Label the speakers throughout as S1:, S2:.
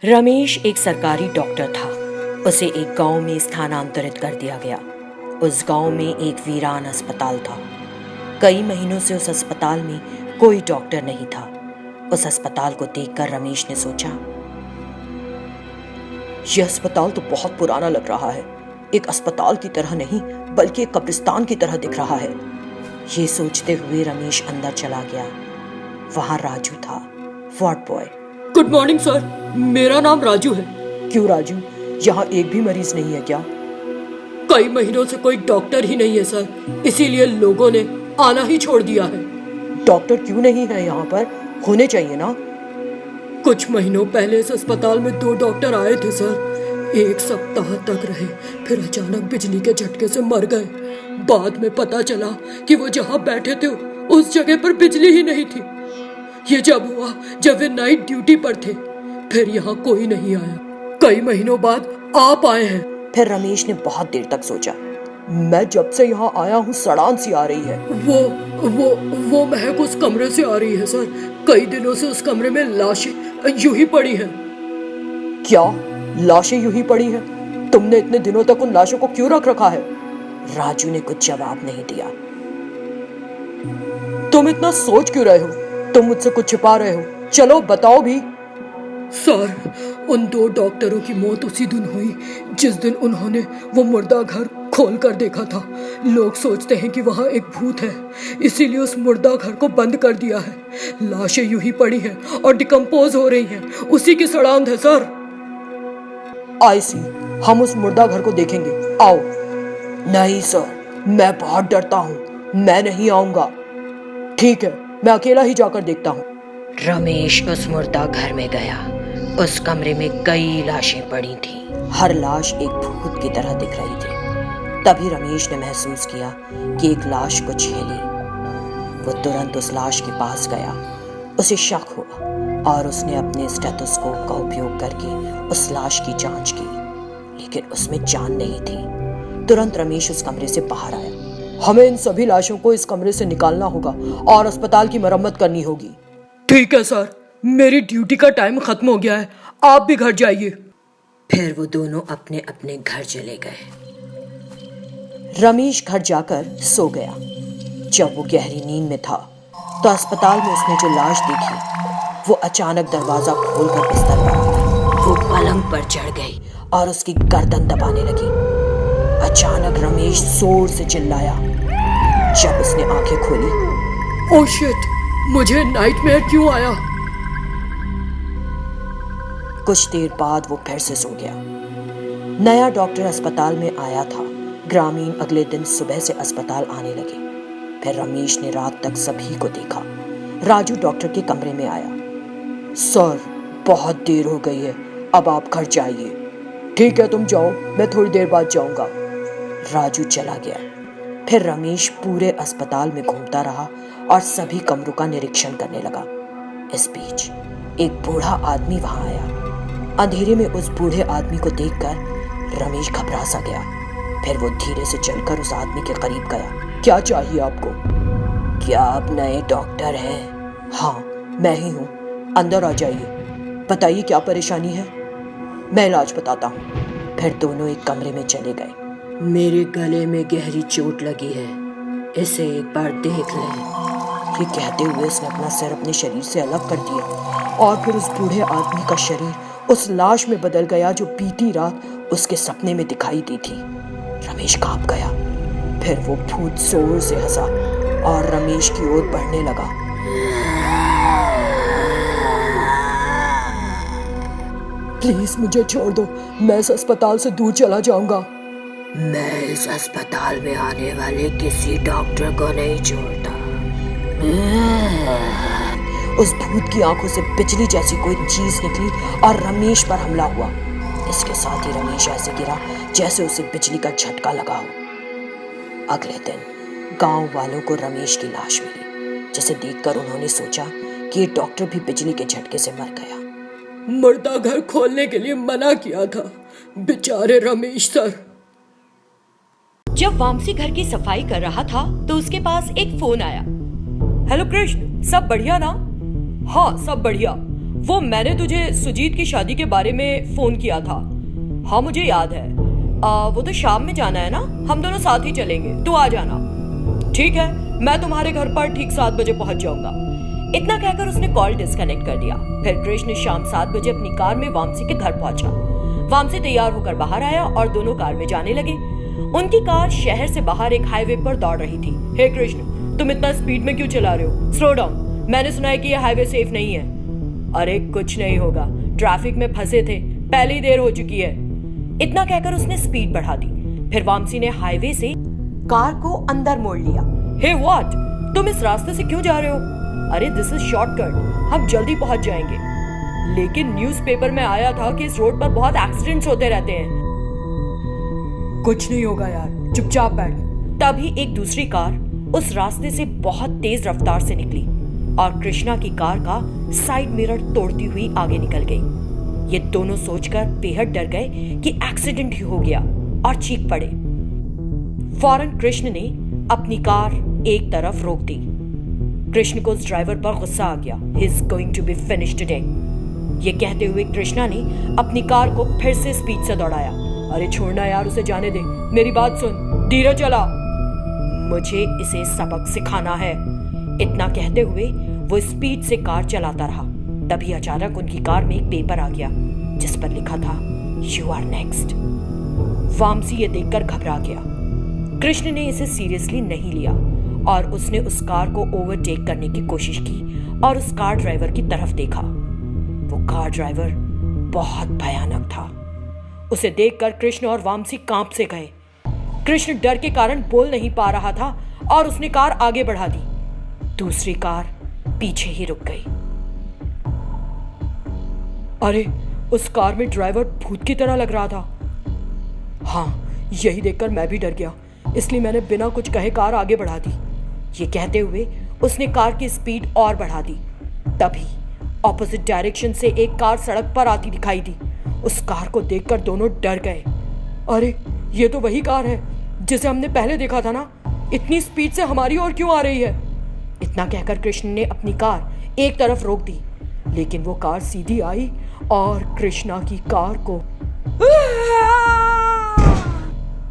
S1: रमेश एक सरकारी डॉक्टर था। उसे एक गांव में स्थानांतरित कर दिया गया। उस गांव में एक वीरान अस्पताल था। कई महीनों से उस अस्पताल में कोई डॉक्टर नहीं था। उस अस्पताल को देखकर रमेश ने सोचा, यह अस्पताल तो बहुत पुराना लग रहा है। एक अस्पताल की तरह नहीं बल्कि एक कब्रिस्तान की तरह दिख रहा है। ये सोचते हुए रमेश अंदर चला गया। वहां राजू था, ward boy.
S2: Good morning sir, मेरा नाम राजू है।
S1: क्यों राजू, यहाँ एक भी मरीज नहीं है क्या?
S2: कई महीनों से कोई डॉक्टर ही नहीं है सर, इसीलिए लोगों ने आना ही छोड़ दिया है।
S1: डॉक्टर क्यों नहीं है यहाँ पर? होने चाहिए ना।
S2: कुछ महीनों पहले इस अस्पताल में 2 डॉक्टर आए थे सर। 1 सप्ताह तक रहे, फिर अचानक बिजली के झटके से मर गए। बाद में पता चला कि वो जहाँ बैठे थे उस जगह पर बिजली ही नहीं थी। ये जब हुआ जब वे नाइट ड्यूटी पर थे। फिर यहाँ कोई नहीं आया। कई महीनों बाद आप आए हैं।
S1: फिर रमेश ने बहुत देर तक सोचा। मैं जब से यहाँ आया हूँ सड़ान सी आ रही है।
S2: वो महक उस कमरे से आ रही है सर। कई दिनों से उस कमरे में लाशें यूं ही पड़ी हैं।
S1: क्या लाशें यूं ही पड़ी हैं? तुमने इतने दिनों तक उन लाशों को क्यों रख रखा है? राजू ने कुछ जवाब नहीं दिया। तुम इतना सोच क्यों रहे हो? तुम मुझसे कुछ छिपा रहे हो? चलो बताओ भी।
S2: सर, उन 2 डॉक्टरों की मौत उसी दिन हुई जिस दिन उन्होंने वो मुर्दा घर खोल कर देखा था। लोग सोचते हैं कि वहाँ एक भूत है, इसीलिए उस मुर्दा घर को बंद कर दिया है। लाशें यूं ही पड़ी हैं और डिकम्पोज हो रही हैं। उसी की सड़ांध है सर।
S1: आई सी, हम उस मुर्दा घर को देखेंगे। आओ। नहीं सर, मैं बहुत डरता हूँ, मैं नहीं आऊंगा। ठीक है, मैं अकेला ही जाकर देखता हूँ। रमेश उस मुर्दा घर में गया। उस कमरे में कई लाशें पड़ी थीं। हर लाश एक भूत की तरह दिख रही थी। तभी रमेश ने महसूस किया कि एक लाश कुछ हिली। वो तुरंत उस लाश के पास गया। उसे शक हुआ और उसने अपने स्टेथोस्कोप का उपयोग करके उस लाश की जांच की, लेकिन उसमें जान नहीं थी। तुरंत रमेश उस कमरे से बाहर आया। हमें इन सभी लाशों को इस कमरे से निकालना होगा और अस्पताल की मरम्मत करनी होगी।
S2: ठीक है सर, मेरी ड्यूटी का टाइम खत्म हो गया है, आप भी घर जाइए।
S1: फिर वो दोनों अपने अपने घर चले गए। रमेश घर जाकर सो गया। जब वो गहरी नींद में था तो अस्पताल में उसने जो लाश देखी वो अचानक दरवाजा खोलकर बिस्तर पर आ गई। वो पलंग पर चढ़ गई और उसकी गर्दन दबाने लगी। अचानक रमेश जोर से चिल्लाया। जब उसने आंखें खोली,
S2: ओह शिट, मुझे नाइटमेयर क्यों आया?
S1: कुछ देर बाद वो फिर से सो गया। नया डॉक्टर अस्पताल में आया था। ग्रामीण अगले दिन सुबह से अस्पताल आने लगे। फिर रमेश ने रात तक सभी को देखा। राजू डॉक्टर के कमरे में आया। सर, बहुत देर हो गई है, अब आप घर जाइए। ठीक है, तुम जाओ, मैं थोड़ी देर बाद जाऊंगा। राजू चला गया। फिर रमेश पूरे अस्पताल में घूमता रहा और सभी कमरों का निरीक्षण करने लगा। इस बीच एक बूढ़ा आदमी वहां आया। अंधेरे में उस बूढ़े आदमी को देखकर रमेश घबरा सा गया। फिर वो धीरे से चलकर उस आदमी के करीब गया। क्या चाहिए आपको? क्या आप नए डॉक्टर हैं? हाँ, मैं ही हूँ। अंदर आ जाइए। बताइए क्या परेशानी है, मैं इलाज बताता हूँ। फिर दोनों एक कमरे में चले गए। मेरे गले में गहरी चोट लगी है, इसे एक बार देख लें। ये कहते हुए उसने अपना सिर अपने शरीर से अलग कर दिया और फिर उस बूढ़े आदमी का शरीर उस लाश में बदल गया जो बीती रात उसके सपने में दिखाई दी थी। रमेश कांप गया। फिर वो भूत जोर से हंसा और रमेश की ओर बढ़ने लगा। प्लीज मुझे छोड़ दो, मैं इस अस्पताल से दूर चला जाऊंगा। मैं इस अस्पताल में आने वाले किसी डॉक्टर को नहीं छोड़ता। उस भूत की आंखों से बिजली जैसी कोई चीज निकली और रमेश पर हमला हुआ। इसके साथ ही रमेश ऐसे गिरा जैसे उसे बिजली का झटका लगा हो। अगले दिन गांव वालों को रमेश की लाश मिली, जिसे देखकर उन्होंने सोचा कि ये डॉक्टर भी बिजली के झटके से मर गया।
S2: मुर्दा घर खोलने के लिए मना किया था, बेचारे रमेश सर।
S3: जब वामसी घर की सफाई कर रहा था तो उसके पास एक फोन आया। हेलो कृष्ण, सब बढ़िया ना? हाँ, सब बढ़िया।
S2: वो मैंने तुझे सुजीत की शादी के बारे में फोन किया था। हाँ मुझे याद है। वो तो शाम में जाना है ना, हम दोनों साथ ही चलेंगे, तू आ जाना। ठीक है, मैं तुम्हारे घर पर ठीक 7 बजे पहुंच जाऊंगा। इतना कहकर उसने कॉल डिस्कनेक्ट कर दिया। फिर कृष्ण शाम 7 बजे अपनी कार में वामसी के घर पहुंचा। वामसी तैयार होकर बाहर आया और दोनों कार में जाने लगे। उनकी कार शहर से बाहर एक हाईवे पर दौड़ रही थी। हे कृष्ण, तुम इतना स्पीड में क्यों चला रहे हो? स्लो डाउन, मैंने सुना है कि यह हाईवे सेफ नहीं है। अरे कुछ नहीं होगा, ट्रैफिक में फंसे थे, पहले ही देर हो चुकी है। इतना कहकर उसने स्पीड बढ़ा दी। फिर वामसी ने हाईवे से कार को अंदर मोड़ लिया। हे व्हाट, तुम इस रास्ते से क्यों जा रहे हो? अरे दिस इज शॉर्टकट, हम जल्दी पहुंच जाएंगे। लेकिन न्यूज़पेपर में आया था कि इस रोड पर बहुत एक्सीडेंट्स होते रहते हैं। कुछ नहीं होगा यार, चुपचाप बैठ। तभी एक दूसरी कार उस रास्ते से बहुत तेज रफ्तार से निकली और कृष्णा की कार का साइड मिरर तोड़ती हुई आगे निकल गई। ये दोनों सोचकर बेहद डर गए कि एक्सीडेंट ही हो गया और चीख पड़े। फौरन कृष्ण ने अपनी कार एक तरफ रोक दी। कृष्ण को उस ड्राइवर पर गुस्सा आ गया। He is going to be finished today. ये कहते हुए कृष्णा ने अपनी कार को फिर से स्पीड से दौड़ाया। अरे छोड़ना यार, उसे जाने दे, मेरी बात सुन, धीरे चला, मुझे इसे सबक सिखाना है। इतना कहते हुए वो स्पीड से कार चलाता रहा। तभी अचानक उनकी कार में एक पेपर आ गया जिस पर लिखा था यू आर नेक्स्ट। वामसी ये देखकर घबरा गया। कृष्ण ने इसे सीरियसली नहीं लिया और उसने उस कार को ओवरटेक करने की कोशिश की और उस कार ड्राइवर की तरफ देखा। वो कार ड्राइवर बहुत भयानक था। उसे देखकर कृष्ण और वामसी कांप से गए। कृष्ण डर के कारण बोल नहीं पा रहा था और उसने कार आगे बढ़ा दी। दूसरी कार पीछे ही रुक गई। अरे उस कार में ड्राइवर भूत की तरह लग रहा था। हाँ, यही देखकर मैं भी डर गया, इसलिए मैंने बिना कुछ कहे कार आगे बढ़ा दी। ये कहते हुए उसने कार की स्पीड और बढ़ा दी। तभी ऑपोजिट डायरेक्शन से एक कार सड़क पर आती दिखाई दी। उस कार को देखकर दोनों डर गए। अरे ये तो वही कार है जिसे हमने पहले देखा था ना, इतनी स्पीड से हमारी ओर क्यों आ रही है? इतना कहकर कृष्ण ने अपनी कार एक तरफ रोक दी, लेकिन वो कार सीधी आई और कृष्णा की कार को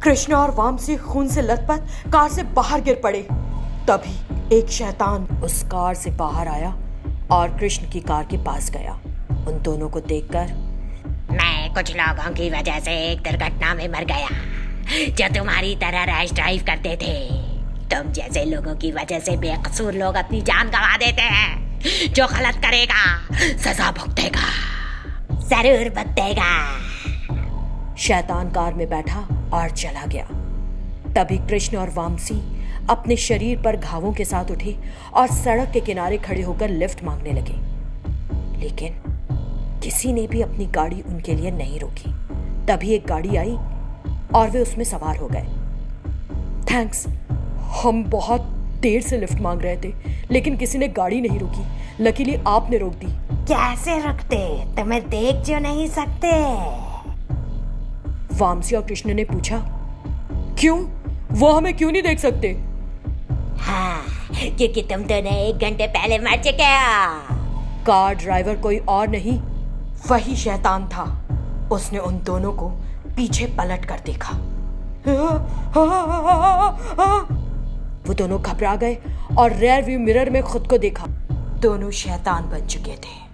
S2: कृष्णा और वामसी खून से लथपथ कार से बाहर गिर पड़े। तभी एक शैतान उस कार से बाहर आया और कृष्ण की कार के पास गया। उन दोनों को देखकर,
S4: मैं कुछ लोगों की वजह से एक दुर्घटना में मर गया जो तुम्हारी तरह रैश ड्राइव करते थे। तुम जैसे लोगों की वजह से बेकसूर लोग अपनी जान गंवा देते हैं। जो गलत करेगा सजा भुगतेगा, जरूर भुगतेगा।
S1: शैतान कार में बैठा और चला गया। तभी कृष्ण और वामसी अपने शरीर पर घावों के साथ उठे और सड़क के किनारे खड़े होकर लिफ्ट मांगने लगे, लेकिन किसी ने भी अपनी गाड़ी उनके लिए नहीं रोकी। तभी एक गाड़ी आई और वे उसमें सवार हो गए। थैंक्स, हम बहुत देर से लिफ्ट मांग रहे थे लेकिन किसी ने गाड़ी नहीं रोकी। लकीली आपने रोक दी।
S4: कैसे रुकते? तुम्हें देख जो नहीं सकते।
S1: वामसी और कृष्ण ने पूछा, क्यों? वो हमें क्यों नहीं देख सकते?
S4: हाँ, क्योंकि तुम दोनों 1 घंटे पहले मर चुके हो।
S1: कार ड्राइवर कोई और नहीं, वही शैतान था। उसने उन दोनों को पीछे पलट कर देखा। वो दोनों घबरा गए और रेयर व्यू मिरर में खुद को देखा। दोनों शैतान बन चुके थे।